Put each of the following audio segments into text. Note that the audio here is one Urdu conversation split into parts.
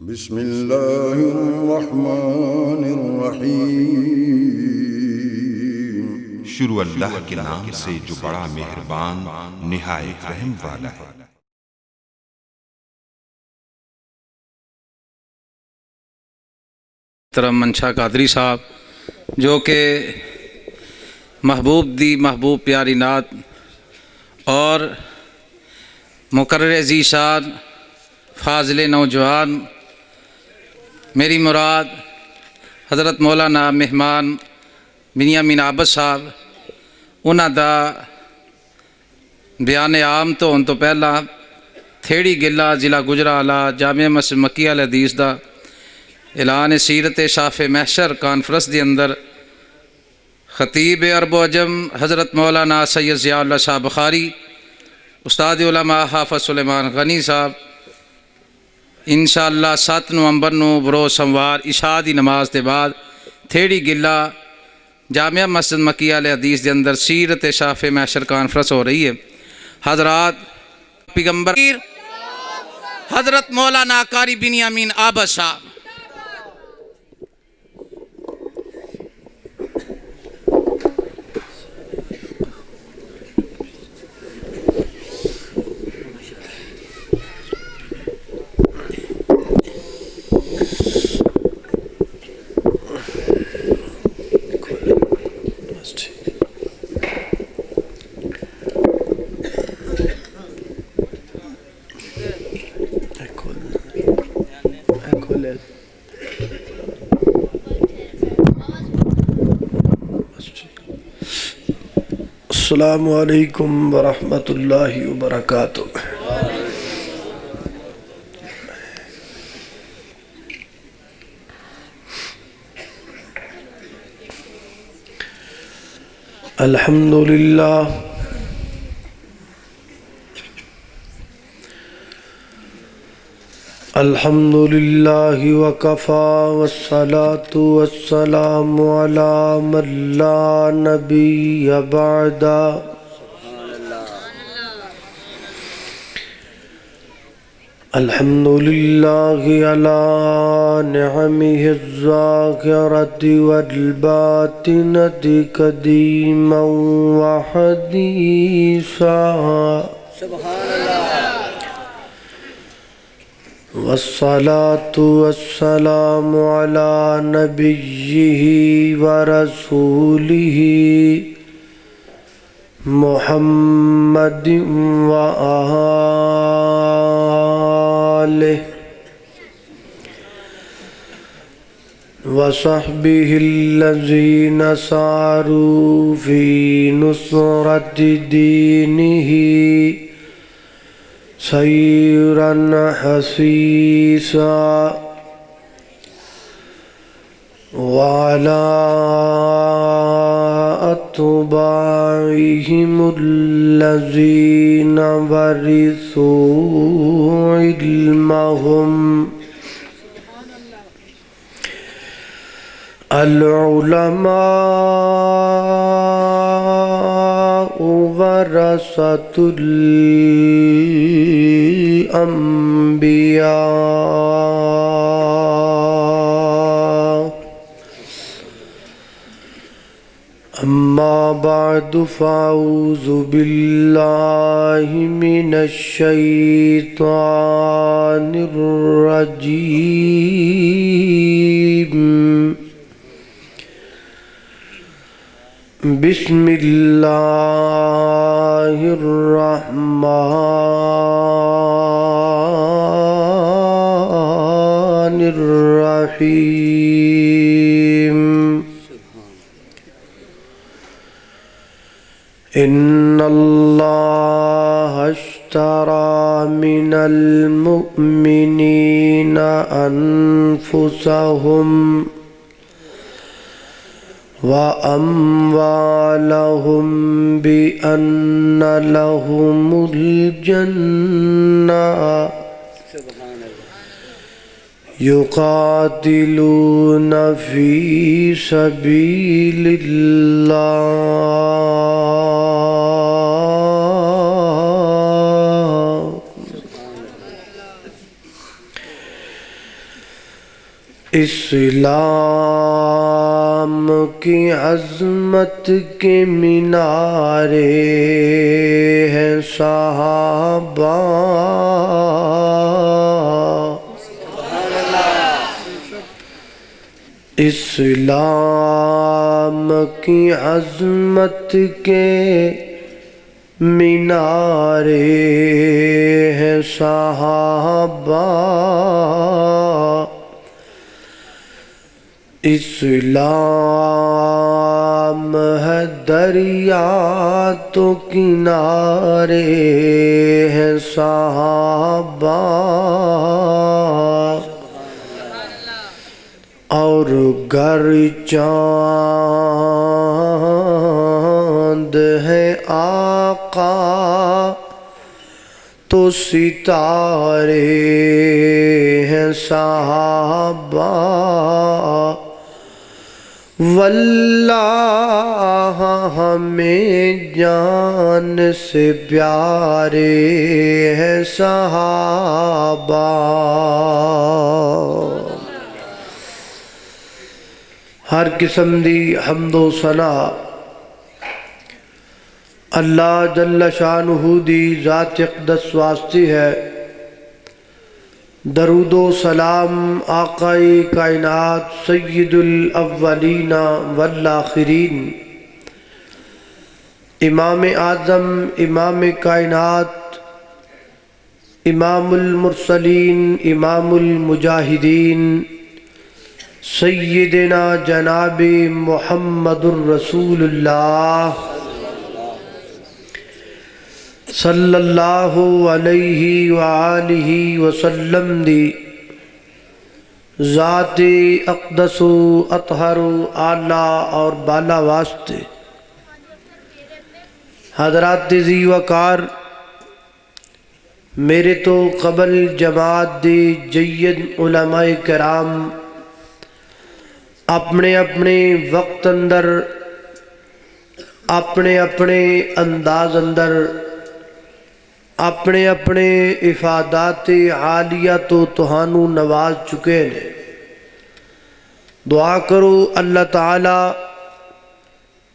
بسم اللہ الرحمن الرحیم۔ شروع اللہ کے نام سے جو بڑا مہربان نہایت رحم والا ہے۔ محترم منشا قادری صاحب جو کہ محبوب دی محبوب پیاری نعت اور مقرر ذیشان فاضل نوجوان میری مراد حضرت مولانا مہمان بنیامین عابد صاحب انہاں دا بیان عام تو ان تو پہلا تھیڑی گلہ ضلع گجرانوالہ جامعہ مسجد مکیہ الحدیث دا اعلان سیرت شاف محشر کانفرنس دی اندر خطیب عرب و عجم حضرت مولانا سید ضیاء اللہ شاہ بخاری استاد علماء حافظ سلیمان غنی صاحب انشاءاللہ 7 نومبر نو بروز سموار عشاء دی نماز دے بعد تھیڑی گلہ جامعہ مسجد مکیہ الحدیث دے اندر سیرت شاف محشر کانفرنس ہو رہی ہے۔ حضرات پیغمبر حضرت مولانا قاری بنیامین عابد صاحب السلام علیکم ورحمۃ اللہ وبرکاتہ۔ الحمد للہ الحمد للہ وکفا والصلاة والسلام علی من لا نبی بعد۔ الحمد للہ علی نعمہ الظاہرۃ والباطنۃ قدیما وحدیثا۔ والصلاة والسلام على نبيه ورسوله محمد وآله وصحبه الذين ساروا في نصرة دينه سيرا حثيثا، وعلى أتباعهم الذين ورثوا علمهم العلماء ورثة الأنبياء، أما بعد فأعوذ بالله من الشيطان الرجيم، بسم اللہ الرحمن الرحیم۔ ان اللہ اشترى من المؤمنین انفسهم وَأَمْوَالَهُمْ بِأَنَّ لَهُمُ الْجَنَّةَ يُقَاتِلُونَ فِي سَبِيلِ اللَّهِ اسلام کی عظمت کے مینارے ہیں صحابہ، اسلام کی عظمت کے مینارے ہیں صحابہ، اسلام ہے دریا تو کنارے ہیں صحابہ، اور گر چاند ہے آقا تو ستارے ہیں صحابہ، واللہ ہمیں جان سے پیارے ہیں صحابہ۔ ہر قسم دی حمد و ثنا اللہ جل شانہ دی ذات اقدس واسطے ہے۔ درود و سلام آقائے کائنات سید الاولین والآخرین، امام اعظم، امام کائنات، امام المرسلین، امام المجاہدین، سیدنا جناب محمد الرسول اللہ صلی اللہ علیہ وآلہ وسلم دی ذات اقدس و اطہر و اعلیٰ اور بالا واسطے حضرات ذی وقار میرے تو قبل جماعت دی جید علماء کرام اپنے اپنے وقت اندر اپنے اپنے انداز اندر اپنے اپنے افادات عالیہ تو تہانو نواز چکے ہیں۔ دعا کرو اللہ تعالی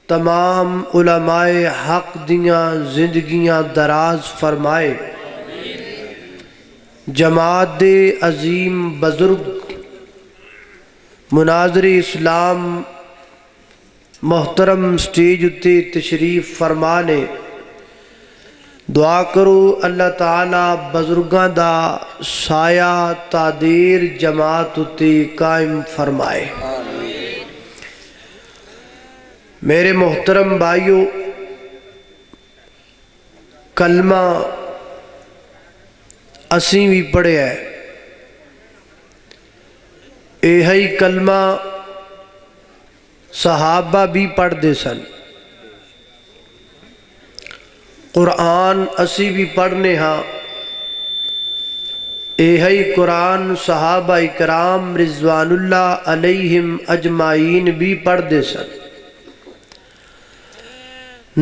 تمام علماء حق دیاں زندگیاں دراز فرمائے، جماعت دے عظیم بزرگ مناظر اسلام محترم سٹیج اتے تشریف فرمانے۔ دعا کرو اللہ تعالی بزرگاں دا سایہ تادیر جماعت اتے قائم فرمائے۔ میرے محترم بھائیو، کلمہ اسیں بھی پڑھے ہے، یہی کلمہ صحابہ بھی پڑھ دے سن، قرآن اسی بھی پڑھنے ہاں، یہی قرآن صحابہ اکرام رضوان اللہ علیہم اجمعین بھی پڑھ دے سن۔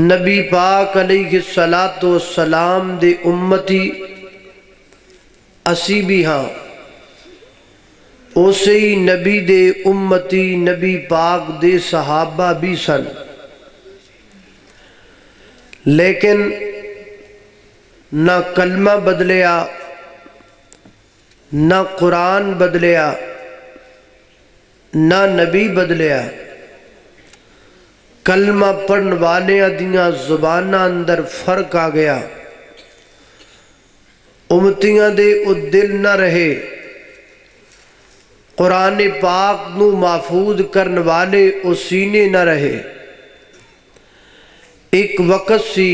نبی پاک علیہ السلام دے امتی اسی بھی ہاں، اسی نبی دے امتی نبی پاک دے صحابہ بھی سن، لیکن نہ کلمہ بدلیا، نہ قرآن بدلیا، نہ نبی بدلیا، کلمہ پڑھن والے دیاں زبانہ اندر فرق آ گیا، امتیاں دے او دل نہ رہے، قرآن پاک نو محفوظ کرن والے او سینے نہ رہے۔ ایک وقت سی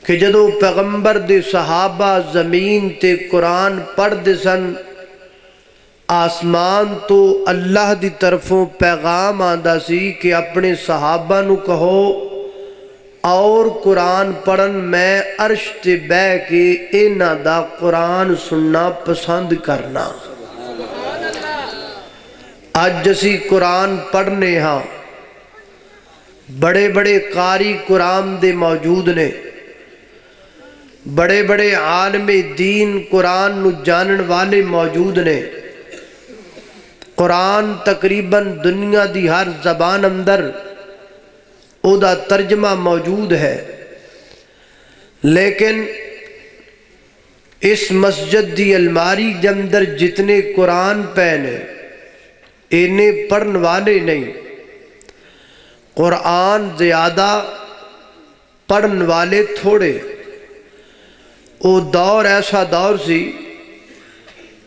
کہ جدو پیغمبر دے صحابہ زمین تے قرآن پڑھ دے سن، آسمان تو اللہ دی طرفوں پیغام آندا سی کہ اپنے صحابہ نو کہو اور قرآن پڑھن، میں عرش تے بہ کے انہاں دا قرآن سننا پسند کرنا۔ آج اسی قرآن پڑھنے ہاں، بڑے بڑے قاری قرآن دے موجود نے، بڑے بڑے عالم دین قرآن نو جانن والے موجود نے، قرآن تقریباً دنیا دی ہر زبان اندر او دا ترجمہ موجود ہے، لیکن اس مسجد دی الماری دے اندر جتنے قرآن پے نے انہیں پڑھن والے نہیں، قرآن زیادہ پڑھن والے تھوڑے۔ وہ دور ایسا دور سی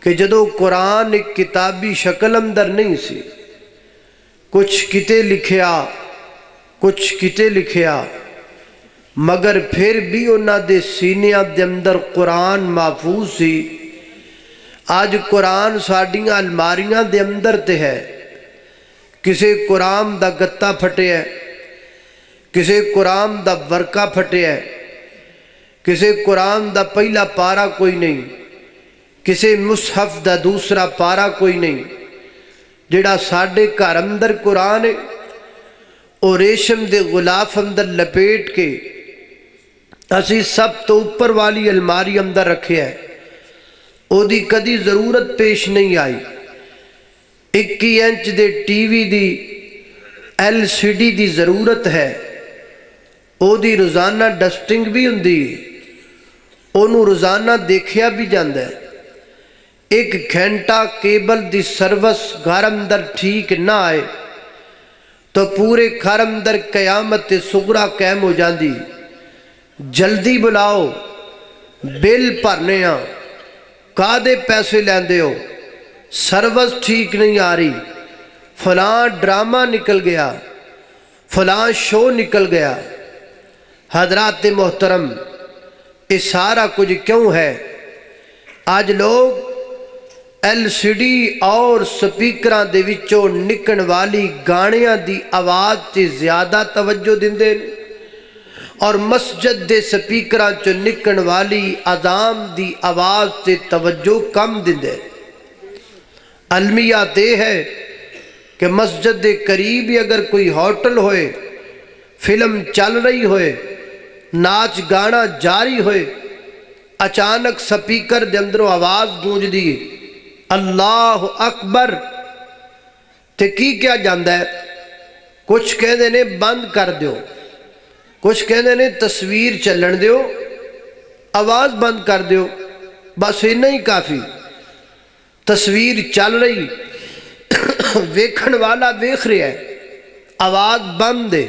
کہ جدو قرآن ایک کتابی شکل اندر نہیں سی، کچھ کتے لکھیا مگر پھر بھی انہاں دے سینیاں دے اندر قرآن محفوظ سی۔ آج قرآن ساڈیاں الماریاں دے اندر تے ہے، کسے قرآن دا گتا پھٹے ہے، کسے قرآن دا ورقہ پھٹے ہے، کسے قرآن دا پہلا پارا کوئی نہیں، کسے مصحف دا دوسرا پارا کوئی نہیں۔ جڑا ساڈے گھر اندر قرآن ہے اور ریشم دے غلاف اندر لپیٹ کے اسی سب تو اوپر والی الماری اندر رکھے ہے، او دی کدی ضرورت پیش نہیں آئی۔ 21 انچ دے ٹی وی دی LCD دی ضرورت ہے، او دی روزانہ ڈسٹنگ بھی ہوندی ہے، انہوں روزانہ دیکھیا بھی جاندہ ہے۔ 1 گھنٹہ کیبل دی سروس گھر اندر ٹھیک نہ آئے تو پورے گھر اندر قیامت صغریٰ قائم ہو جاندی۔ جلدی بلاؤ، بل بھرنے ہاں، کادے پیسے لیندے ہو، سروس ٹھیک نہیں آ رہی، فلاں ڈرامہ نکل گیا، فلاں شو نکل گیا۔ حضرات محترم، یہ سارا کچھ کیوں ہے؟ آج لوگ LCD اور سپیکراں دے وچوں نکن والی گانیاں دی آواز تے زیادہ توجہ دیندے اور مسجد دے سپیکراں چوں نکن والی اذان دی آواز تے توجہ کم دیندے۔ المیات یہ ہے کہ مسجد دے قریب ہی اگر کوئی ہوٹل ہوئے، فلم چل رہی ہوئے، ناچ گانا جاری ہوئے، اچانک سپیکر دے اندروں آواز گونج دی اللہ اکبر تے کی کیا جاندہ ہے؟ کچھ کہندے نے بند کر دیو، کچھ کہندے نے تصویر چلن دیو، آواز بند کر دیو، بس یہ نہیں کافی۔ تصویر چل رہی، ویکھن والا ویکھ رہا ہے، آواز بند ہے۔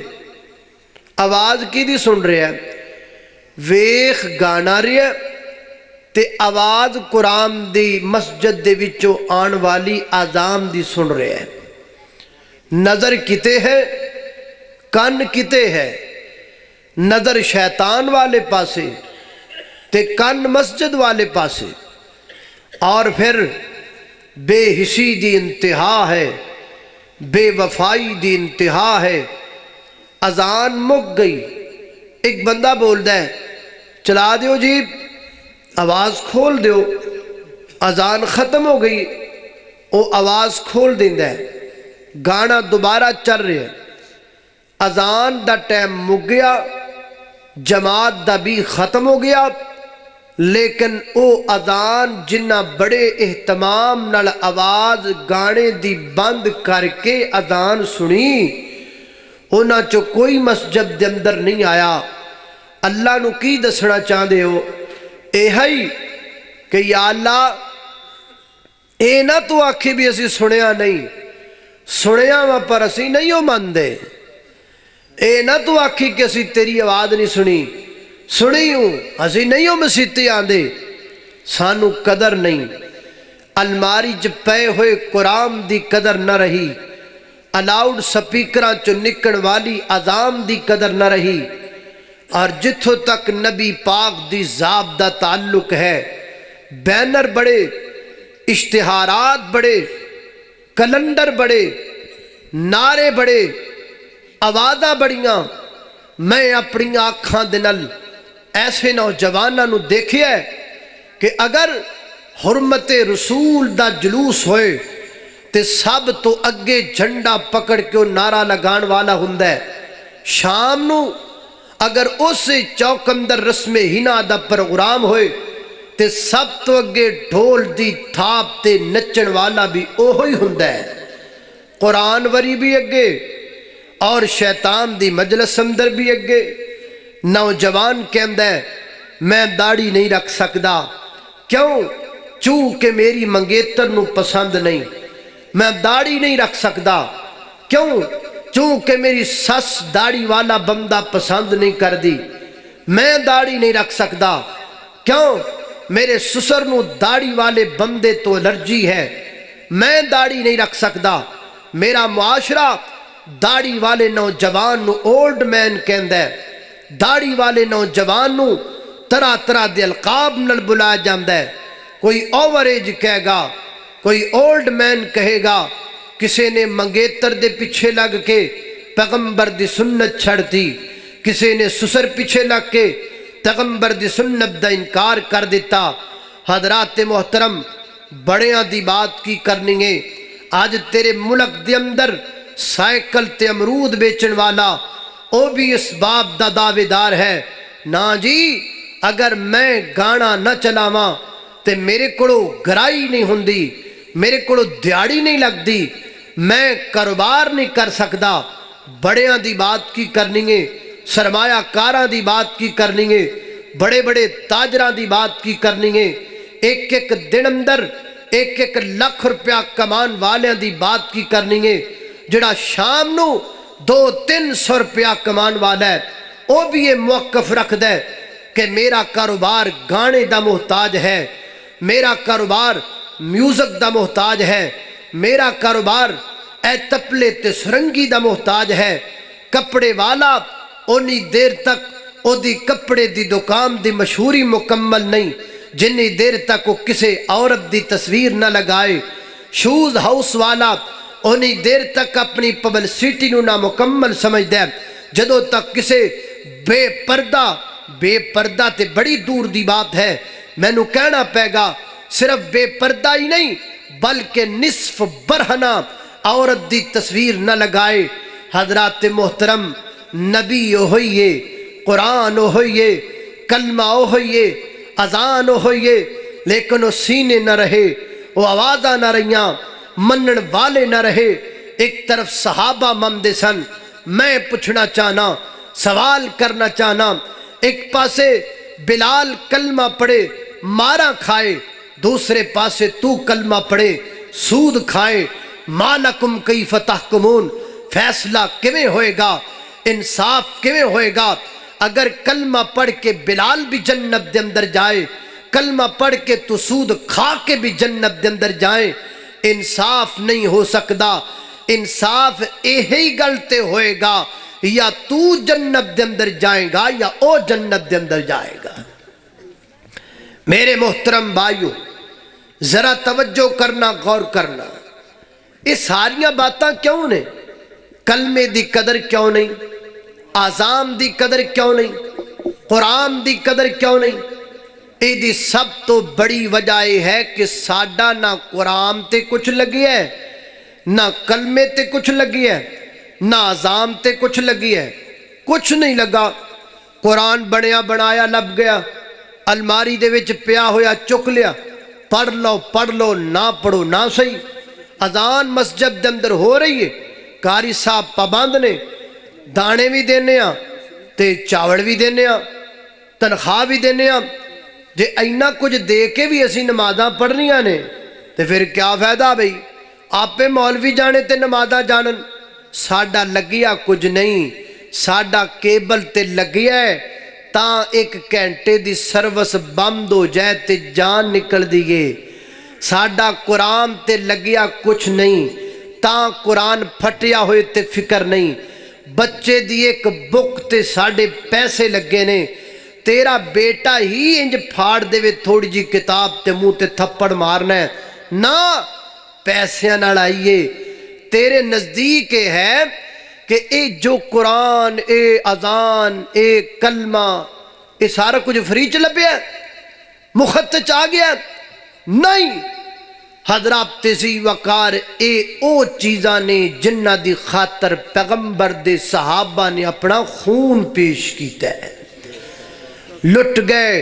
آواز کی دی سن رہا ہے؟ ویکھ گانا رہا ہے تے آواز قرآن دی مسجد دے وچوں آن والی اذان دی سن رہا ہے۔ نظر کتے ہے، کن کتے ہے، نظر شیطان والے پاسے تے کن مسجد والے پاسے، اور پھر بے حسی دی انتہا ہے، بے وفائی دی انتہا ہے۔ اذان مک گئی، ایک بندہ بول ہے چلا دیو جی، آواز کھول دیو، اذان ختم ہو گئی، وہ آواز کھول دیندہ ہے، گانا دوبارہ چل رہے ہیں، اذان دا ٹائم مک گیا، جماعت دا بھی ختم ہو گیا، لیکن او اذان جنہ بڑے اہتمام نال آواز گانے دی بند کر کے اذان سنی، انہاں چو کوئی مسجد دے اندر نہیں آیا۔ اللہ نو کی دسنا چاہدے ہو؟ اے ہی کہ یا اللہ اے نہ تو آکھے بھی اسی سنیا نہیں، سنیا وہاں پر اسی نہیں ہو مندے، اے نہ تو آکھی کہ اسی تیری آواز نہیں سنی ہوں، اسی نہیں ہو مسیطے آندے، سانو قدر نہیں۔ الماری چ پے ہوئے قرآن دی قدر نہ رہی، الاؤڈ سپیکراں چو نکن والی اذان دی قدر نہ رہی، اور جتھوں تک نبی پاک دی ذات دا تعلق ہے، بینر بڑے، اشتہارات بڑے، کلنڈر بڑے، نعرے بڑے، آوازاں بڑیاں۔ میں اپنی آنکھاں دے نال ایسے نوجواناں نو دیکھیا ہے کہ اگر حرمت رسول دا جلوس ہوئے تے سب تو اگے جھنڈا پکڑ کے نعرہ لگان والا ہوندا ہے۔ شام نو اگر اس چوک اندر رسم ہنا دا پروگرام ہوئے تے سب تو اگے ڈھول دی تھاپ تے نچن والا بھی اوہی ہوندا ہے۔ قرآن وری بھی اگے اور شیطان دی مجلس اندر بھی اگے۔ نوجوان کہندا ہے میں داڑھی نہیں رکھ سکدا، کیوں؟ چونکہ میری منگیتر نو پسند نہیں۔ میں داڑھی نہیں رکھ سکدا، کیوں؟ چونکہ میری سس داڑھی والا بندہ پسند نہیں کر دی۔ میں داڑھی نہیں رکھ سکدا، کیوں؟ میرے سسر نو داڑھی والے بندے تو الرجی ہے۔ میں داڑھی نہیں رکھ سکدا۔ میرا معاشرہ داڑھی والے نوجوان نو اولڈ مین کہندا ہے، داڑھی والے نوجوان نو طرح طرح دے القاب نال بلایا جاندا ہے۔ کوئی اوور ایج کہے گا، کوئی اولڈ مین کہے گا۔ کسی نے منگیتر دے پیچھے لگ کے پیغمبر دی سنت چھڑ دی، کسی نے سسر پیچھے لگ کے پیغمبر دی سنت دا انکار کر دیتا۔ حضرات محترم، بڑیاں دی بات کی کرنی ہے۔ آج تیرے ملک دے اندر سائیکل تے امرود بیچن والا او بھی اس باب دا دعوے دار ہے، نا جی اگر میں گانا نہ چلاواں تے میرے کولوں گرائی نہیں ہوندی، میرے کولوں دیاڑی نہیں لگدی، میں کاروبار نہیں کر سکدا۔ بڑیاں دی بات کی کرنی ہے، سرمایہ کاراں دی بات کی کرنی ہے، بڑے بڑے تاجراں دی بات کی کرنی ہے۔ ایک ایک دن اندر ایک ایک لاکھ روپیہ کمان والیاں دی بات کی کرنی ہے۔ جڑا شام نو 200-300 روپیہ کمان والا ہے وہ بھی یہ موقف رکھ دے کہ میرا کاروبار گانے دا محتاج ہے، میرا کاروبار میوزک دا محتاج ہے، میرا کاروبار اے تپلے تے سرنگی دا محتاج ہے۔ کپڑے والا اونی دیر تک او دی کپڑے دی دکان دی مشہوری مکمل نہیں جنی دیر تک وہ کسے عورت دی تصویر نہ لگائے۔ شوز ہاؤس والا اونی دیر تک اپنی پبلسٹی نو نہ مکمل سمجھ دے جدوں تک کسے بے پردہ تے بڑی دور دی بات ہے۔ میں نو کہنا پے گا صرف بے پردہ ہی نہیں بلکہ نصف برہنہ عورت دی تصویر نہ لگائے۔ حضرات محترم، نبی ہوئیے، قرآن ہوئیے، کلمہ ہوئیے، اذان ہوئیے، لیکن وہ سینے نہ رہے، وہ آوازہ نہ رہیاں، منن والے نہ رہے۔ ایک طرف صحابہ ممدے سن، میں پوچھنا چاہنا، سوال کرنا چاہنا، ایک پاسے بلال کلمہ پڑھے مارا کھائے، دوسرے پاسے تو کلمہ پڑھے سود کھائے۔ مالکم کیف تحکمون، فیصلہ کیویں ہوئے گا، انصاف کیویں ہوئے گا؟ اگر کلمہ پڑھ کے بلال بھی جنت دے اندر جائے، کلمہ پڑھ کے تو سود کھا کے بھی جنت دے اندر جائیں، انصاف نہیں ہو سکتا۔ انصاف یہی گلتے ہوئے گا یا تو جنت دے اندر جائے گا یا او جنت دے اندر جائے گا۔ میرے محترم بھائیو، ذرا توجہ کرنا، غور کرنا، یہ ساریاں باتاں کیوں نے؟ کلمے دی قدر کیوں نہیں؟ آزام دی قدر کیوں نہیں؟ قرآن دی قدر کیوں نہیں؟ یہ دی سب تو بڑی وجہ یہ ہے کہ ساڈا نہ قرآن تے کچھ لگی ہے، نہ کلمے تے کچھ لگی ہے، نہ آزام تے کچھ لگی ہے، کچھ نہیں لگا۔ قرآن بنیا بنایا لب گیا، الماری دے وچ پیا ہویا چک لیا، پڑھ لو نہ پڑھو نہ صحیح۔ اذان مسجد دے اندر ہو رہی ہے، قاری صاحب پابند نے، دانے بھی دینے ہاں تے چاول بھی دینے ہاں، تنخواہ بھی دینے ہاں۔ جے اینا کچھ دے کے بھی اسی نمازاں پڑھنیاں نے تے پھر کیا فائدہ بھئی؟ آپے مولوی جانے تے نمازاں جانن، ساڈا لگیا کچھ نہیں، ساڈا کیبل تے لگیا ہے تاں ایک گھنٹے دی سروس بند ہو جائے تے جان نکل دیئے۔ ساڈا قرآن تے لگیا کچھ نہیں تاں قرآن پھٹیا ہوئے تے فکر نہیں۔ بچے دی ایک بک تے ساڑے پیسے لگے نے، تیرا بیٹا ہی انج پھاڑ دے وے تھوڑی جی کتاب تے منہ تے تھپڑ مارنا ہے نا، پیسے نہ لائیے۔ تیرے نزدیک ہے کہ اے جو قرآن، اے اذان، اے کلمہ، اے سارا کچھ فری چ لبیا ہے، مخت چ آ گیا؟ نہیں، حضرات تیزی وقار اے او چیزاں نے جنہ دی خاطر پیغمبر دے صحابہ نے اپنا خون پیش کیتا ہے۔ لٹ گئے،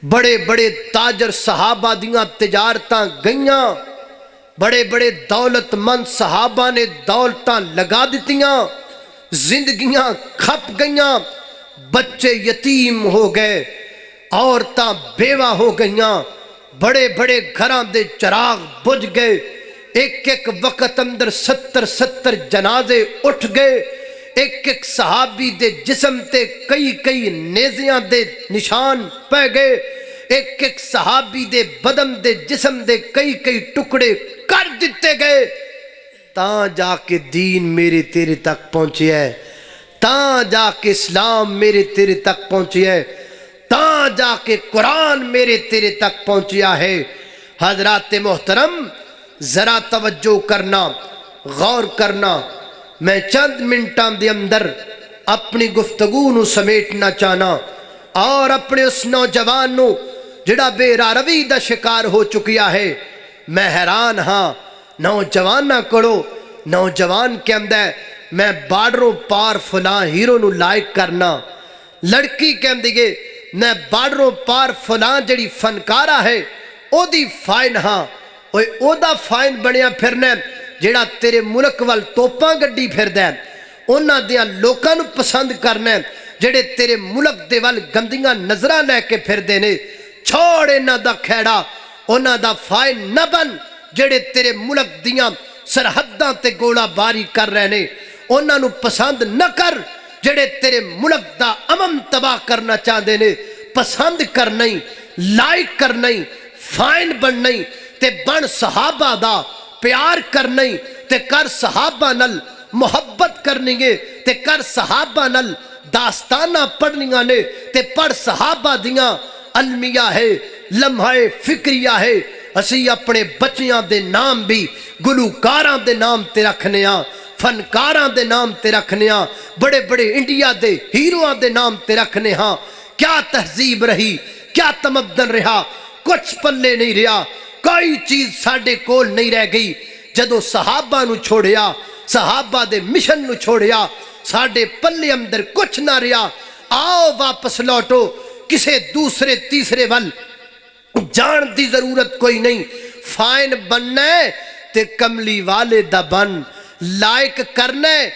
بڑے بڑے تاجر صحابہ دیاں تجارتاں گئیاں، بڑے بڑے دولت مند صحابہ نے دولتاں لگا دیتیاں، زندگیاں کھپ گئیاں، بچے یتیم ہو گئے، عورتاں بیوہ ہو گئیاں، بڑے بڑے گھراں دے چراغ بجھ گئے، ایک ایک وقت اندر 70 جنازے اٹھ گئے، ایک ایک صحابی دے جسم تے کئی نیزیاں دے نشان پہ گئے، ایک ایک صحابی دے بدن دے جسم دے کئی ٹکڑے کر دیتے گئے، تاں جا کے دین میرے تیرے تک پہنچے ہے، تاں جا کے اسلام میرے تیرے تک پہنچے ہے، تاں جا کے قرآن میرے تیرے تک پہنچیا ہے۔ حضرات محترم ذرا توجہ کرنا، غور کرنا، میں چند منٹاں دے اندر اپنی گفتگو نو سمیٹنا چاہنا اور اپنے اس نوجوان نو جڑا بے راروی دا شکار ہو چکیا ہے، میں حیران ہاں نوجوانہ کرو، نوجوان کے اندر میں بارڈروں پار فلاں ہیرو نو لائک کرنا، لڑکی کے اندر میں بارڈروں پار فلاں جڑی فنکارہ ہے او دی فائن ہاں، او دا فائن بنیا پھرنا جڑا تیرے ملک وال توپاں گڈی پھر دے، انہاں دیاں لوکاں نو پسند کرنا جڑے تیرے ملک دے وال گندیاں نظرہ لے کے پھر دینے، چھوڑ انہاں دا کھیڑا، انہاں دا فائن نہ بن جڑے تیرے ملک دیاں سرحداں تے گوڑا باری کر رہے نے، انہاں نو پسند نہ کر جڑے تیرے ملک دا امن تباہ کرنا چاہدے نے، پسند کر نہیں، لائک کر نہیں، فائن بن نہیں، تے بن صحابہ دا، پیار کر نہیں تے کر صحابہ نل محبت کرنی گے، تے کر صحابہ نل داستانہ پڑھنیاں نے، تے پڑھ صحابہ دیاں علمیہ ہے، لمحہ فکریہ ہے، اسی اپنے بچیاں دے نام بھی گلوکاراں دے نام تے رکھنے ہاں، فنکاراں دے نام تے رکھنے ہاں، بڑے بڑے انڈیا دے ہیروآں دے نام تے رکھنے ہاں، کیا تہذیب رہی، کیا تمدن رہا، کچھ پلے نہیں رہا، کوئی چیز ساڑھے کول نہیں رہ گئی، جدو صحابہ نو چھوڑیا، صحابہ دے مشن نو چھوڑیا، ساڑھے پلے اندر کچھ نہ رہا، آؤ واپس لوٹو، کسے دوسرے تیسرے وال جان دی ضرورت کوئی نہیں، فائن بننا ہے تے کملی والے دا بن، لائک کرنا ہے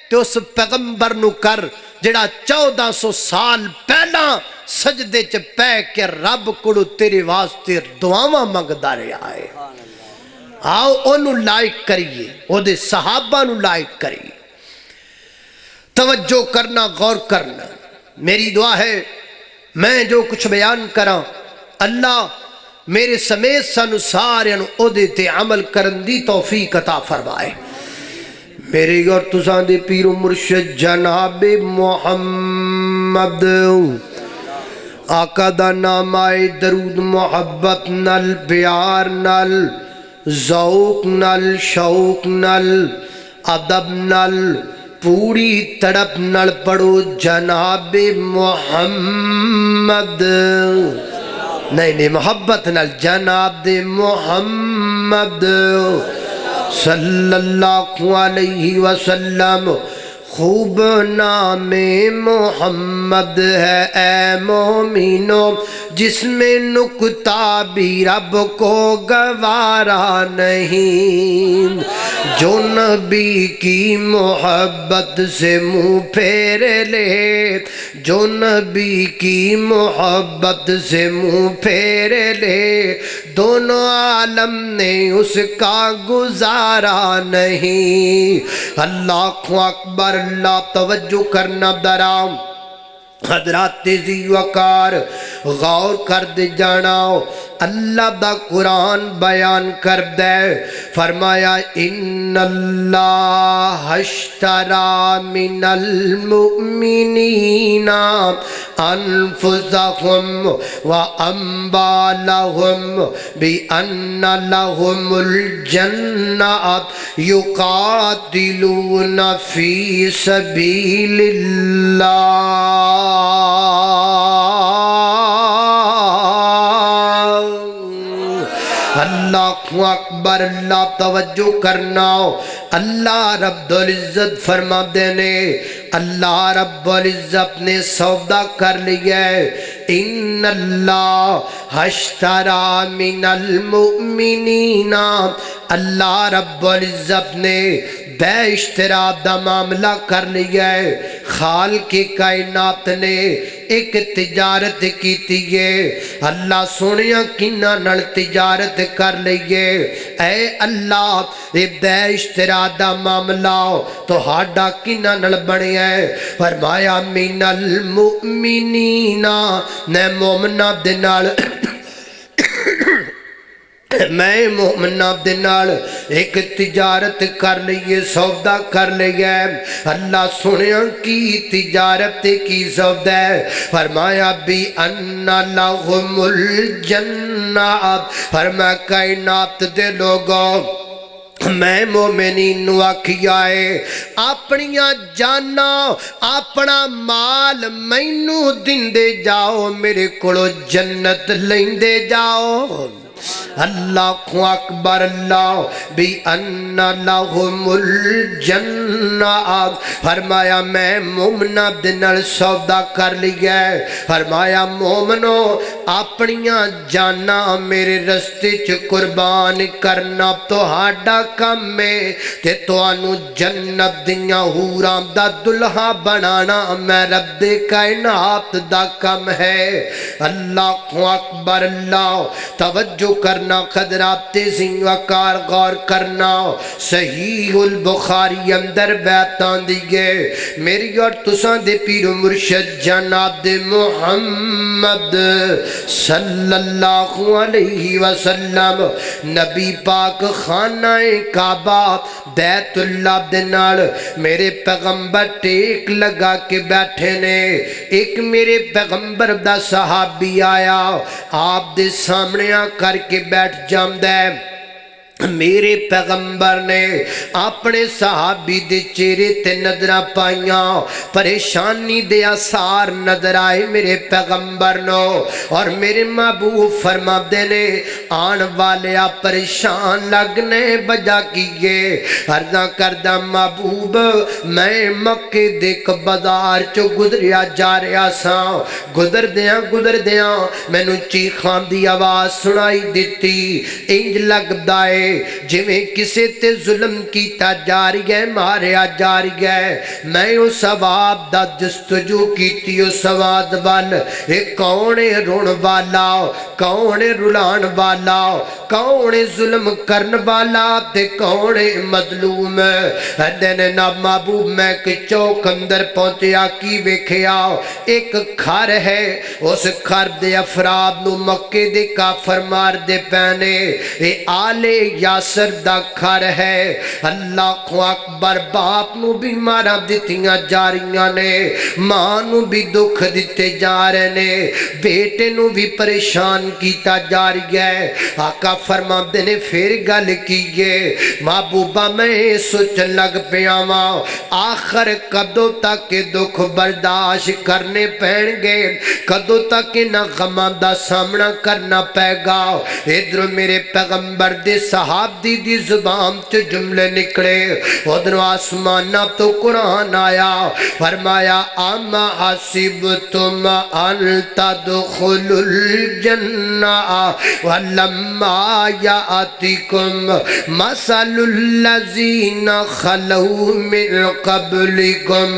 تے اس پیغمبر نو کر جڑا 1400 سال پہلا سجدے چ پہ کے رب کڑو تیرے واسطے دعاواں منگدا رہیا ہے، آؤ انہوں لائک کریے، او دے صحابہ نو لائک کریے، توجہ کرنا، غور کرنا۔ میری دعا ہے میں جو کچھ بیان کراں اللہ میرے سمیت سانو سارے او دے تے عمل کرن دی توفیق عطا فرمائے۔ میرے اور تساں دے پیر و مرشد جناب محمد آقا دا نام آئے درود محبت نل، پیار نل، ذوق نل، شوق نل، ادب نل، پوری تڑپ نل پڑھو جناب محمد، نہیں محبت نل جناب محمد صلی اللہ علیہ وسلم۔ خوب نام محمد ہے اے مومنو، جس میں نکتہ بھی رب کو گوارا نہیں، جو نبی کی محبت سے منہ پھیر لے، جو نبی کی محبت سے منہ پھیر لے، دونوں عالم نے اس کا گزارا نہیں۔ اللہ اکبر، اللہ توجہ کرنا درام، حضرات ذی وقار غور کر دے جاناؤ، اللہ دا قرآن بیان کر دے، فرمایا ان اللہ اشترى من المؤمنین انفسهم واموالهم بان لهم الجنة يقاتلون في سبيل اللہ۔ اللہ اکبر۔ اکبر اللہ توجہ کرنا اللہ رب العزت فرما دینے اللہ رب العزت نے سودا کر لیا ہے ان اللہ اشتری من المؤمنین اللہ رب العزت نے بے اشترا دا معاملہ کر لیا ہے خالق کائنات نے ایک تجارت کیتی ہے اللہ سونیا کنہ نل تجارت کر لئیے اے اللہ اے بے اشترا دا معاملہ تو ہاڈا کنہ نل بڑی ہے فرمایا من المؤمنین نے مومنہ دنال میں مومنہ دنال ایک تجارت کر لئیے سودا کر لئیے اللہ سنیا کی تجارت کی سودا ہے فرمایا بھی انّا لہم الجنہ فرمایا کائنات دے لوگوں میں مومنین نو آکھیا ہے اپنیاں جانا اپنا مال مینوں دیندے جاؤ میرے کولو جنت لیندے جاؤ اللہ اکبر اللہ بھی ان لہم الجنہ فرمایا میں مومنہ دنال سودا کر لیا ہے فرمایا مومنو اپنیاں جانا میرے رستے چ قربان کرنا تو ہاڈا کم میں تے توانو جنت دیاں حوراں دا دلہا بنانا میں رب کائنات دا کم ہے اللہ اکبر اللہ توجہ کرنا خدرات تیزی وقار غور کرنا صحیح البخاری اندر بیتان دیئے میری اور تسان دے پیر و مرشد جناب دے محمد صلی اللہ علیہ وسلم نبی پاک خانہ کعبہ بیت اللہ دنال میرے پیغمبر ٹیک لگا کے بیٹھے نے ایک میرے پیغمبر دا صحابی آیا آپ دے سامنے آ کر کے بیٹھ جامدہ ہے میرے پیغمبر نے اپنے صحابی دے چہرے تے نظرہ پائیاں پریشانی دے آثار نظر آئے میرے پیغمبر نو اور میرے محبوب فرما دینے آن والے آپ پریشان لگنے بجا کیے عرضاں کردہ محبوب میں مکے دیکھ بازار چو گزریا جا رہا سا گزر دیاں میں نو چیخان دی آواز سنائی دیتی انج لگ دائے جویں کسے تے ظلم کیتا جاری ہے ماریا جاری ہے میں او ثواب دا جستجو کیتی او سواد وال ایک کونے رون والا کونے رلان والا کونے ظلم کرن والا تے کونے مظلوم دن نا محبوب میں چوک اندر پہنچیا کی ویکھیا ایک کھر ہے اس کھر دے افراد نو مکے دے کافر مار دے پہنے اے آلے یاسر دا کھر ہے اللہ اکبر باپ نو بھی مارا دیتیاں جاریاں نے ماں نو بھی دکھ دیتے جا رہے نے بیٹے نو بھی پریشان کیتا جاری ہے آقا فرما دینے پھر گل کیے محبوبہ میں سوچ لگ پیاما آخر کدو تک دکھ برداشت کرنے پہن گے کدو تک نہ غمان دا سامنا کرنا پہ گا ادھر میرے پیغمبر دے صحاب دی زبان تے جملے نکلے ادھر آسمانہ تو قرآن آیا فرمایا اما حسبتم ان تدخلوا الجنہ ولما یاتکم مثل الذین خلو من قبلکم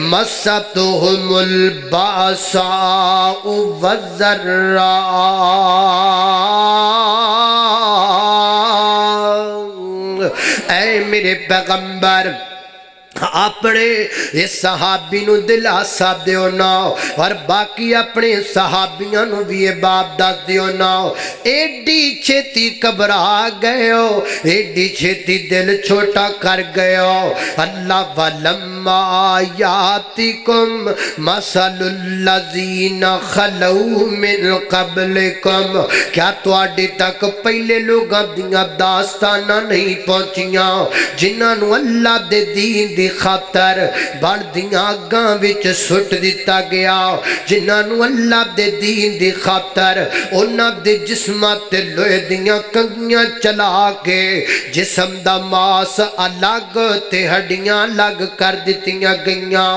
مستهم الباساء والضراء اے میرے پیغمبر اپنے اس صحابی نو دلاسا دیو نا اور باقی اپنے صحابیاں نو بھی یہ باب دا دیو نا ایڈی چھتی کبرا گئے ہو ایڈی چھتی دل چھوٹا کر گئے ہو اللہ ولما آیاتکم مثل الذین خلو من قبلکم کیا تو آڈی تک پہلے لوگاں دیاں داستانہ نہیں پہنچیاں جنہاں نو اللہ دے دین دی دی خاطر بڑھدیاں اگاں وچ سٹ دتا گیا جنہاں نو اللہ دے دین دی خاطر انہاں دے جسماں تے لوہے دیاں کنگیاں چلا کے جسم دا ماس الگ تے ہڈیاں الگ کر دتیاں گئیاں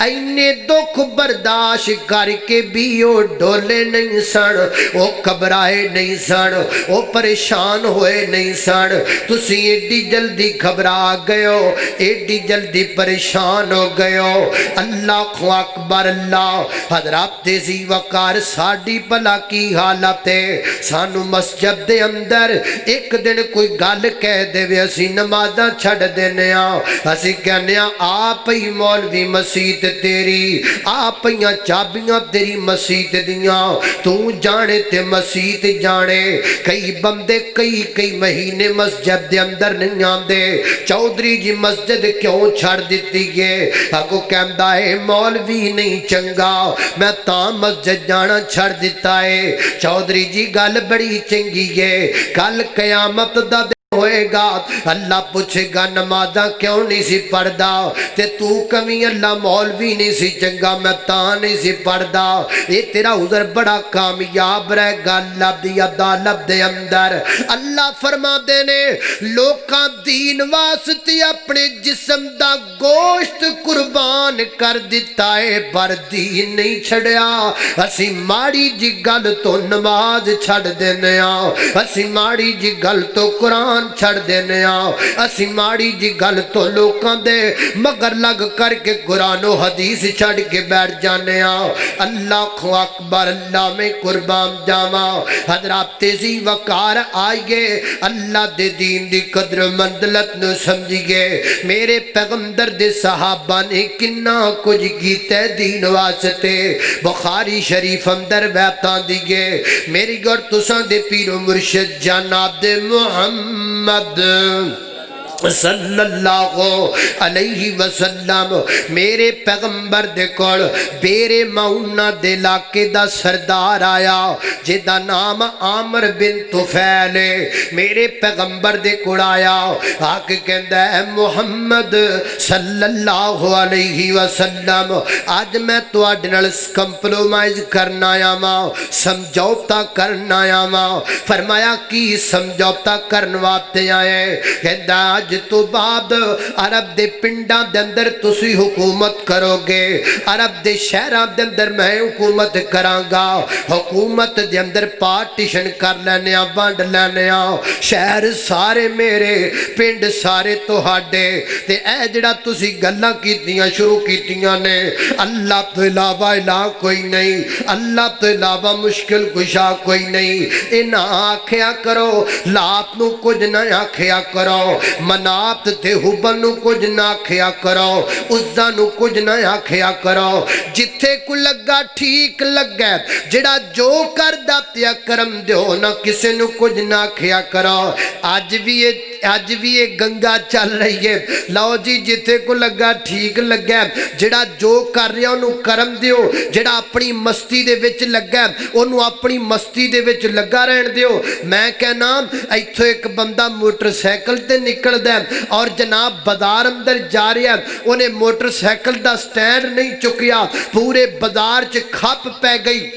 اینے دکھ برداشت کر کے بھی او ڈولے نہیں سن او گھبرائے نہیں سن او پریشان ہوئے نہیں سن تسی ایڈی جلدی گھبرا گئے ہو ایڈی جلدی پریشان ہو گئے ہو اللہ اکبر اللہ حضرات زی وقار ساڑی بلا کی حالت ہے سانو مسجد دے اندر ایک دن کوئی گل کہہ دے وے اسی نمازاں چھڑ دینے اسی کہنے آپ ہی مولوی مسجد تیری آپ ہی چابیاں تیری مسجد دیاں تو جانے تے مسجد جانے کئی بندے کئی مہینے مسجد دے اندر نہیں آندے چودھری جی مسجد کیوں چھڑ دیتی ہے اگو کہندا ہے مولوی نہیں چنگا میں تاں مسجد جانا چھڑ دیتا ہے چودھری جی گل بڑی چنگی ہے کل قیامت دا ہوئے گا اللہ پوچھے گا نمازاں کیوں نہیں سی پڑھدا تے تو کمی اللہ مولوی نہیں سی چنگا میں تاں نہیں سی پڑھدا یہ تیرا عذر بڑا کامیاب رہے گا اللہ دی عدالت دے اندر اللہ فرما دینے لوکاں دین واسطے اپنے جسم دا گوشت قربان کر دیتا ہے پر دین نہیں چھڑیا اسی ماڑی جی گل تو نماز چھڑ دینے اسی ماڑی جی گل تو قرآن چھڑ دینے اسی ماڑی جی گل تو لوکاں دے مگر لگ کر کے قرآن و حدیث چھڑ کے بیٹھ جانے اللہ اکبر اللہ میں قربان جاواں حضرات تیزی وقار آئیے اللہ دے دین دی قدر منزلت نو سمجھیے میرے پیغمبر دے صحابہ نے کنا کچھ کیتے دین واسطے بخاری شریف اندر بیتاں دیئے میری گھر تساں دے پیر و مرشد جناب دے محمد صلی اللہ علیہ وسلم میرے پیغمبر دے کول بیرے معونہ دے علاقے دا سردار آیا جدا نام عامر بن طفیل میرے پیغمبر دے کول آیا آکے کہندا ہے محمد صلی اللہ علیہ وسلم آج میں تو آڈنل کمپرومائز کرنا آیا ماں سمجھوتا کرنا آیا ماں فرمایا کی سمجھوتا کرنواتے آئے کہندا آج تو بعد عرب دے پنڈا دے اندر تسی حکومت کرو گے عرب دے شہران دے اندر میں حکومت کرانگا حکومت دے اندر پارٹیشن کر لینے بانڈ لینے شہر سارے میرے پنڈ سارے تو ہاڈے تے اے جڑا تسی گلاں کیتیاں شروع کیتیاں نے اللہ تو علاوہ الہ کوئی نہیں اللہ تو علاوہ مشکل کشا کوئی نہیں انہاں آکھیا کرو لات نو کچھ نہ آکھیا کرو منات تے حبن نو کچھ نہ آکھیا کرو عزہ نو کچھ نہ آکھیا کرو جتھے کو لگا ٹھیک لگا جڑا جو کر داتیا کرم دیو نہ کسے نو کچھ نہ آکھیا کرو آج بھی یہ گنگا چل رہی ہے لو جی جتھے کو لگا ٹھیک لگا جڑا جو کر رہا انہوں کرم دیو جڑا اپنی مستی دے وچ لگا انہوں اپنی مستی دے وچ لگا رہن دیو میں کہنا ایتھو ایک بندہ موٹر سیکل تے نکل دے اور جناب بازار اندر جا رہا ہے انہیں موٹر سیکل دا سٹینڈ نہیں چکیا پورے بازار چ کھپ پہ گئی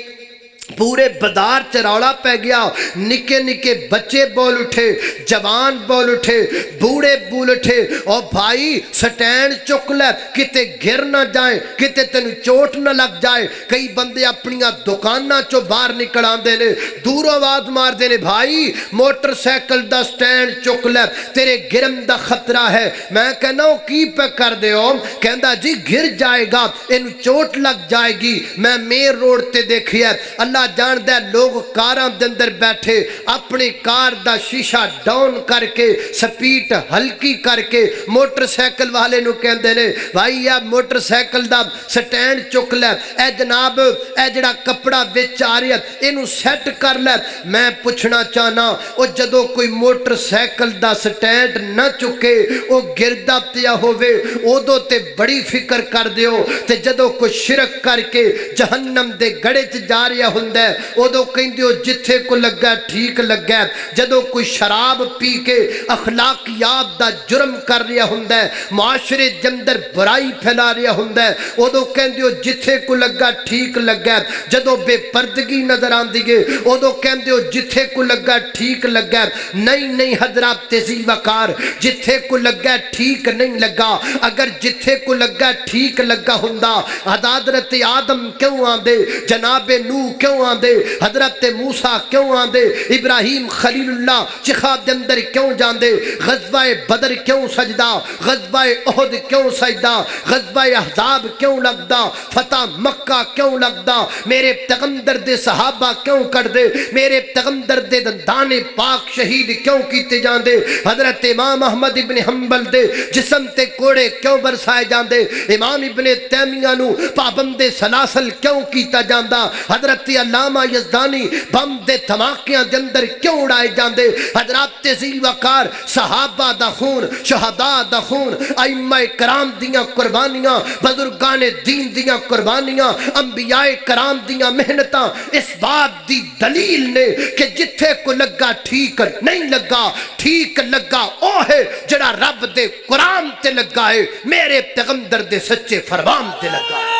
پورے بازار چروڑا پہ گیا نکے نکے بچے بول اٹھے جوان بول اٹھے بوڑے بول اٹھے اور بھائی سٹینڈ چک لے کتے گر نہ جائیں کتے تینو چوٹ نہ لگ جائے کئی بندے اپنیاں دکانہ چو باہر نکل آندے نے دور آواز مار دینے بھائی موٹر سیکل دا سٹینڈ چک لے تیرے گرم دا خطرہ ہے میں کہنا ہوں کی پہ کر دے ہوں کہندہ جی گر جائے گا انو چوٹ لگ جائے گی میں میر روڈ تے دیکھی ہے اللہ جان دے لوگ کاراں دے اندر بیٹھے اپنی کار دا شیشہ ڈاؤن کر کے سپیٹ ہلکی کر کے موٹر سیکل والے نو کہندے نے بھائی یا موٹر سیکل دا سٹینڈ چک لے اے جناب اے جڑا کپڑا وچ آ رہا ہے اینو سیٹ کر لے میں پوچھنا چاہنا او جدو کوئی موٹر سیکل دا سٹینڈ نہ چکے او گردا پیا ہووے اودو تے بڑی فکر کر دیو تے جدو کوئی شرک کر کے جہنم دے گڑے چ جا رہا ہوں ہوندہ ہے ادو کہندے ہو جتھے کو لگا ٹھیک لگا ہے جدو کوئی شراب پی کے اخلاقیات دا جرم کر رہا ہوندہ ہے معاشرے جندر برائی پھیلا رہا ہوندہ ہے ادو کہندے ہو جتھے کو لگا ٹھیک لگا ہے جدو بے پردگی نظر آن دیگے ادو کہندے ہو جتھے کو لگا ٹھیک لگا ہے نہیں حضرات تیزی وقار جتھے کو لگا ٹھیک نہیں لگا اگر جتھے کو لگا ٹھیک لگا ہوندہ حضرت آدم کیوں آندے جناب نوح کیوں آندے حضرت موسیٰ کیوں آندے ابراہیم خلیل اللہ چخاب دے اندر کیوں جاندے غزوہ بدر کیوں سجدہ غزوہ احد کیوں سجدہ غزوہ احزاب کیوں لگدا فتح مکہ کیوں لگدا میرے پیغمبر دے صحابہ کیوں کر دے میرے پیغمبر دے دندان پاک شہید کیوں کیتے جاندے حضرت امام احمد ابن حنبل دے جسم تے کوڑے کیوں برسائے جاندے امام ابن تیمیہ نو پابند سلاسل کیوں کیتا جاندہ حضرت علامہ یزدانی بم دے دھماکیاں دے اندر کیوں اڑائے جاندے حضرات تزیل وقار صحابہ دا خون شہداء دا خون ائمہ کرام دیاں قربانیاں بزرگان دین دیاں قربانیاں انبیاء کرام دیاں محنتاں اس بات دی دلیل نے کہ جتھے کو لگا ٹھیک نہیں لگا ٹھیک لگا او ہے جڑا رب دے قرآن تے لگا ہے میرے پیغمبر دے سچے فرمان تے لگا ہے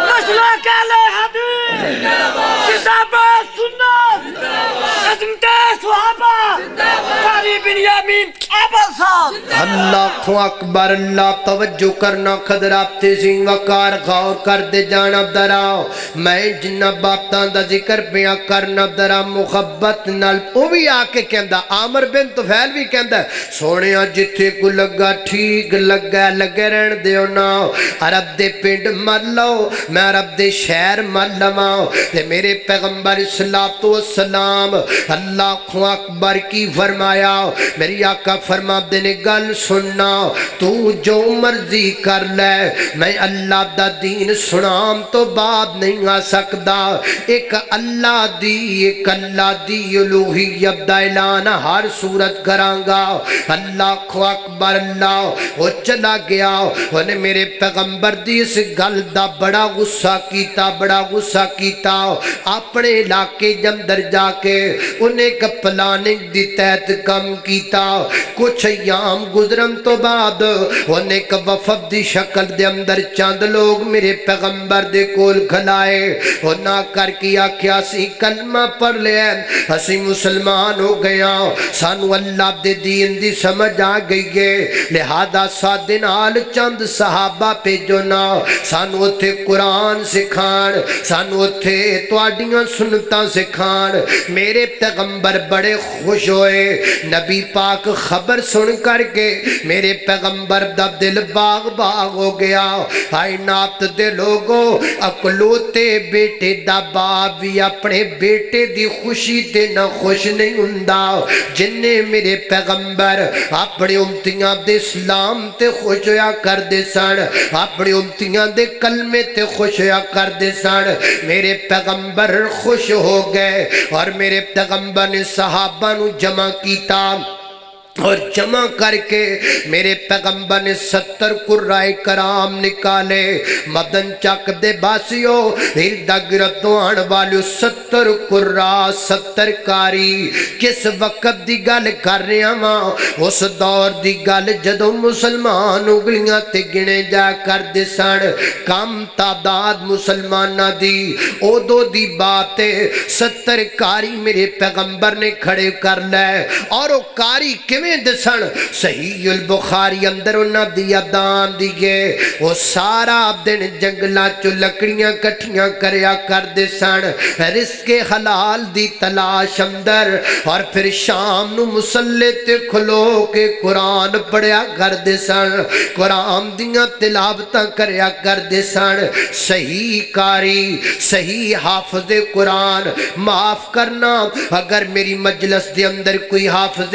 مسلک اہل حدیث کتاب سنت خدمت صحابہ قاری بن یامین ابا صاحب اللہ اکبر اللہ توجہ کرنا خضرات تیزی وقار غور کر دے جانا دراؤ میں جنہ بابتان دا ذکر پیا کرنا درا محبت نال او بھی آکے کہندہ عامر بن طفیل بھی کہندہ سونیا جتھے کو لگا ٹھیک لگا لگے رہن دیو نا عرب دے پنڈ مر لو میں عرب دے شہر مر لواؤ تے میرے پیغمبر السلام اللہ اکبر کی فرمایا میری آقا فرما دینے گل سننا تو جو مرضی کر لے میں اللہ دا دین سنام تو بعد نہیں آ سکدا ایک اللہ دی الوہیت دا اعلان ہر صورت کرانگا اللہ اکبر اللہ وہ چلا گیا انہیں میرے پیغمبر دی اس گل دا بڑا غصہ کیتا اپنے علاقے جندر جا کے انہیں ایک پلاننگ دی تحت کم کیتا کچھ ایام گزرن تو بعد انہیں ایک وفد دی شکل دے اندر چند لوگ میرے پیغمبر دے کول کھلائے انہاں کر کیا کیا سی کلمہ پڑھ لے اسی مسلمان ہو گیا سانو اللہ دے دین دی سمجھ آ گئی ہے لہذا سادے نال چند صحابہ پہ جو نا سانو تھے قرآن سکھان سانو تھے تواڈیاں سنتاں سکھان میرے پیغمبر بڑے خوش ہوئے نبی پاک خبر سن کر کے میرے پیغمبر دا دل باغ ہو گیا آئینات دے لوگوں اکلوتے بیٹے دا باپ بھی اپنے بیٹے دی خوشی تے نہ خوش نہیں ہوندا جننے میرے پیغمبر اپنے امتیاں دے اسلام تے خوش ہویا کر دے سن اپنے امتیاں دے کلمے تے خوش ہویا کر دے سن میرے پیغمبر خوش ہو گئے اور میرے پیغمبر نے صحابہ نو جمع کیتا اور جمع کر کے میرے پیغمبر نے 70 قرائے کرام نکالے مدن چک دے باسیو ہردہ گردوں آن والیو 70 قرآ 70 کاری کس وقت دی گل کر رہے ہیں اس دور دی گل جدو مسلمان اگلیاں تے گنے جا کر دے سن کم تعداد مسلمانہ دی او دو دی باتے 70 کاری میرے پیغمبر نے کھڑے کر لے اور او کاری کیویں دسن صحیح البخاری اندر انہاں دی ادان دیئے وہ سارا دن جنگلہ چو لکڑیاں کٹھیاں کریا کر دے سن رزق حلال دی تلاش اندر اور پھر شام نو مسلح تے کھلو کے قرآن پڑھیا کر دے سن قرآن دیاں تلاوتاں کریا کر دے سن صحیح کاری صحیح حافظ قرآن معاف کرنا اگر میری مجلس دے اندر کوئی حافظ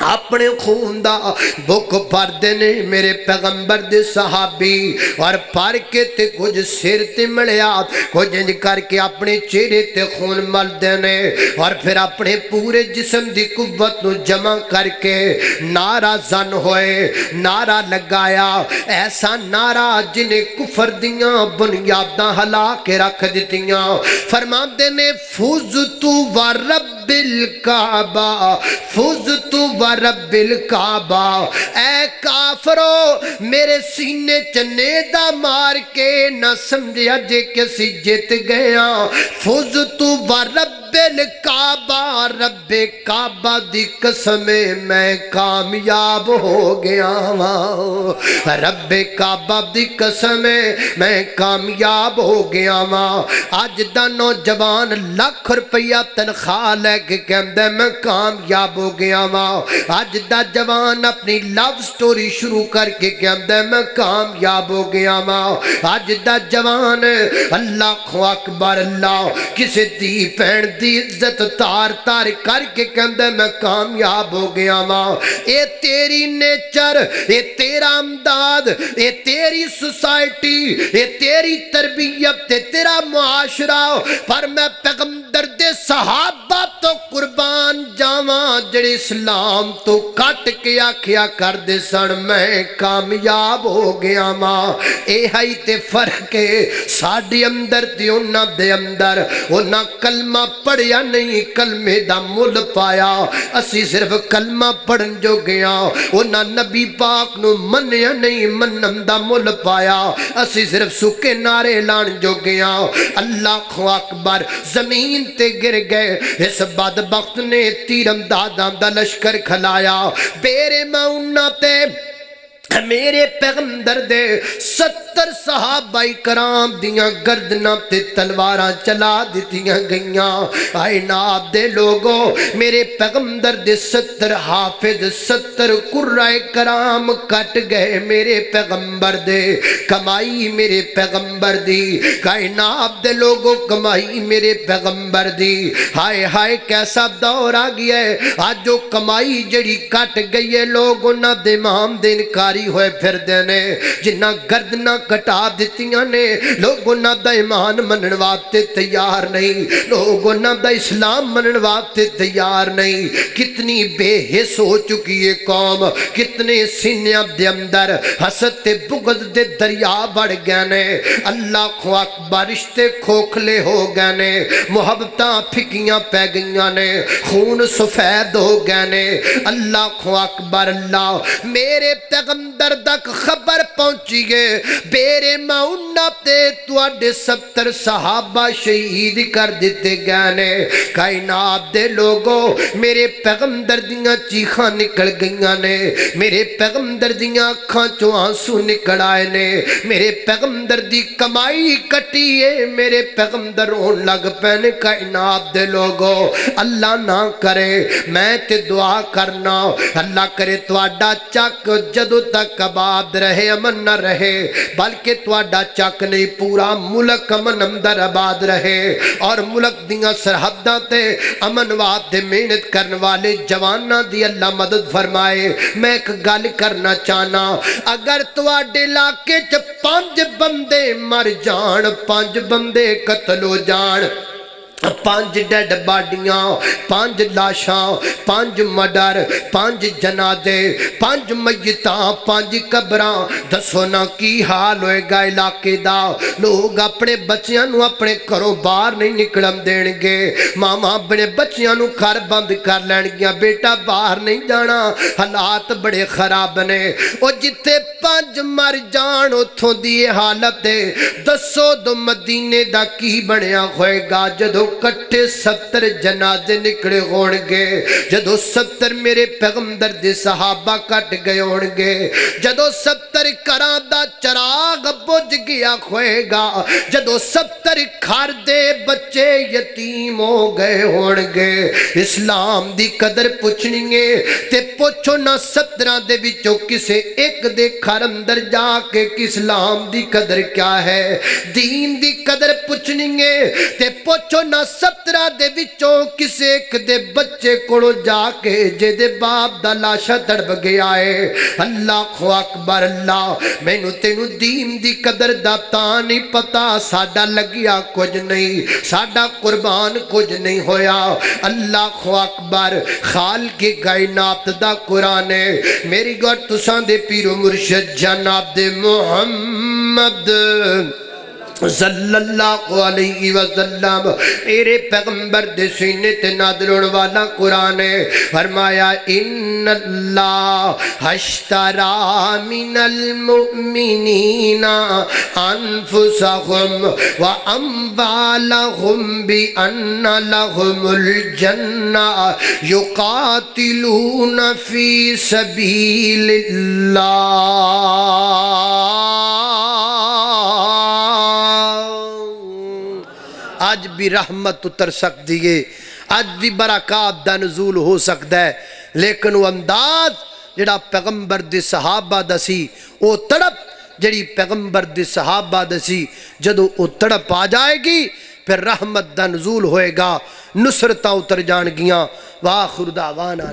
اپنے خون دا بک پڑھتے نے میرے پیغمبر دے صحابی اور پڑھ کے تے کچھ سر تے ملیا کچھ انج کر کے اپنے چہرے تے خون ملتے نے اور پھر اپنے پورے جسم دی قوت نو جمع کر کے نعرہ زن ہوئے نعرہ لگایا ایسا نعرہ جنہیں کفر دیاں بنیاداں ہلا کے رکھ دیتیاں فرماتے نے فوزتو ورب الکعبہ فوزتو ورب الکعبہ اے کافرو میرے سینے چنیدہ مار کے نہ سمجھیا جے کسی جت گیا فوزتو ورب الکعبہ رب کعبہ دی قسم میں کامیاب ہو گیا ماں رب کعبہ دی قسم میں کامیاب ہو گیا ماں آج دا نوجوان لاکھ روپیہ تنخواہ لے کے کہندے میں کامیاب ہو گیا ماں آج دا جوان اپنی لو سٹوری شروع کر کے کہندے میں کامیاب ہو گیا ماں آج دا جوان اللہ اکبر اللہ کسی دی پہن دی عزت تار تار کر کے کہندے میں کامیاب ہو گیا ماں اے تیری نیچر اے تیرا امداد اے تیری سوسائٹی اے تیری تربیت اے تیرا معاشرہ پر میں پیغمبر دے صحابہ تو قربان جاواں جڑے اسلام تو کٹ کے آکھیا کر دے سن میں کامیاب ہو گیا ماں اے ہائی تے فرق ہے ساڑی اندر تے انہاں دے اندر انہاں کلمہ پڑھیا نہیں کلمے دا مل پایا اسی صرف کلمہ پڑھن جو گیا انہاں نبی پاک نو منیا نہیں منن دا مل پایا اسی صرف سکے نعرے لان جو گیا اللہ اکبر زمین تے گر گئے اس بدبخت نے تیر اندازاں دا لشکر کھلایا بیرے ماؤنہ تے میرے پیغمبر دے 70 صحابہ کرام دیاں گردناں تے تلواراں چلا دیتیاں گئیاں آئے ناب دے لوگوں میرے پیغمبر دے 70 حافظ 70 قرائے کرام کٹ گئے میرے پیغمبر دے کمائی میرے پیغمبر دی کائنات دے لوگوں کمائی میرے پیغمبر دی ہائے ہائے کیسا دور آ گیا ہے آج جو کمائی جڑی کٹ گئی ہے لوگوں نہ دے امام دے انکاری ہوئے پھر دینے جنہ گردنہ کٹا دیتیاں نے لوگوں نہ دا ایمان منن واسطے تیار نہیں لوگوں نہ دا اسلام منن واسطے تیار نہیں کتنی بے حس ہو چکی ہے قوم کتنے سینیاں دے اندر حسد تے بغض دے دریا بڑھ گئے نے اللہ اکبر رشتے کھوکھلے ہو گئے نے محبتاں پھکیاں پہ گئیاں نے خون سفید ہو گئے نے اللہ اکبر اللہ میرے پیغمبر تک خبر پہنچی گئے بیرے ماؤنہ تے تواڈے 70 صحابہ شہید کر دیتے گئے نے کائنات دے لوگوں میرے پیغمبر دیاں چیخاں نکل گئیاں نے میرے پیغمبر دیاں اکھاں چوں آنسو نکل آئے نے میرے پیغمبر دی کمائی کٹی ہے میرے پیغمبر رون لگ پینے کائنات دے لوگوں اللہ نہ کرے میں تے دعا کرنا اللہ کرے تواڈا چک جدو تک آباد رہے امن نہ رہے بلکہ تواڈا چک نہیں پورا ملک امن اندر آباد رہے اور ملک دیاں سرحداں تے امن واسطے محنت کرنے والے جواناں دی اللہ مدد فرمائے میں ایک گل کرنا چاہنا اگر تواڈے علاقے چ 5 بندے مر جان 5 بندے قتل ہو جان 5 ڈیڈ باڈیاں 5 لاشاں 5 مڈر 5 جنازے 5 میتاں 5 قبراں دسو نا کی حال ہوئے گا علاقے دا لوگ اپنے بچیاں نو اپنے گھروں باہر نہیں نکلن دین گے ماما اپنے بچیاں نو گھر بند کر لین گیا بیٹا باہر نہیں جانا حالات بڑے خراب نے او جتے 5 مر جان اتھوں دی حالت دسو دو مدینے دا کی بنیا ہوئے گا جدو کٹے 70 جنازے نکڑے ہونگے جدو 70 میرے پیغمبر دے صحابہ کٹ گئے ہونگے جدو 70 کران دا چراغ بجھ گیا ہوئے گا جدو 70 کھار دے بچے یتیم ہو گئے ہونگے اسلام دی قدر پوچھنی ہے تے پوچھو نہ 17 دے وچوں کسے ایک دے کھار اندر جا کے اسلام دی قدر کیا ہے دین دی قدر پوچھنی ہے تے پوچھو نہ 17 دے وچوں کسے ایک دے بچے کوڑو جا کے جے دے باپ دا لاشا تڑپ گیا ہے اللہ اکبر اللہ مینوں تینوں دین دی قدر دا تاں نہیں پتا ساڈا لگیا کچھ نہیں ساڈا قربان کچھ نہیں ہویا اللہ اکبر خالق کائنات دا قرآن ہے میری گھر تساں دے پیر و مرشد جناب دے محمد صلی اللہ علیہ وسلم میرے پیغمبر دے سینے تے نازل ہونے والا قرآن ہے فرمایا ان اللہ اشترى من المؤمنین انفسهم واموالهم بان لهم الجنہ یقاتلون فی سبیل اللہ آج بھی رحمت اتر سکتی ہے آج بھی برکات دا نزول ہو سکتا ہے لیکن وہ انداز جڑا پیغمبر دی صحابہ دا سی وہ تڑپ جڑی پیغمبر دی صحابہ دا سی جدو وہ تڑپ آ جائے گی پھر رحمت دا نزول ہوئے گا نصرتاں اتر جان گیاں وآخر دعوانا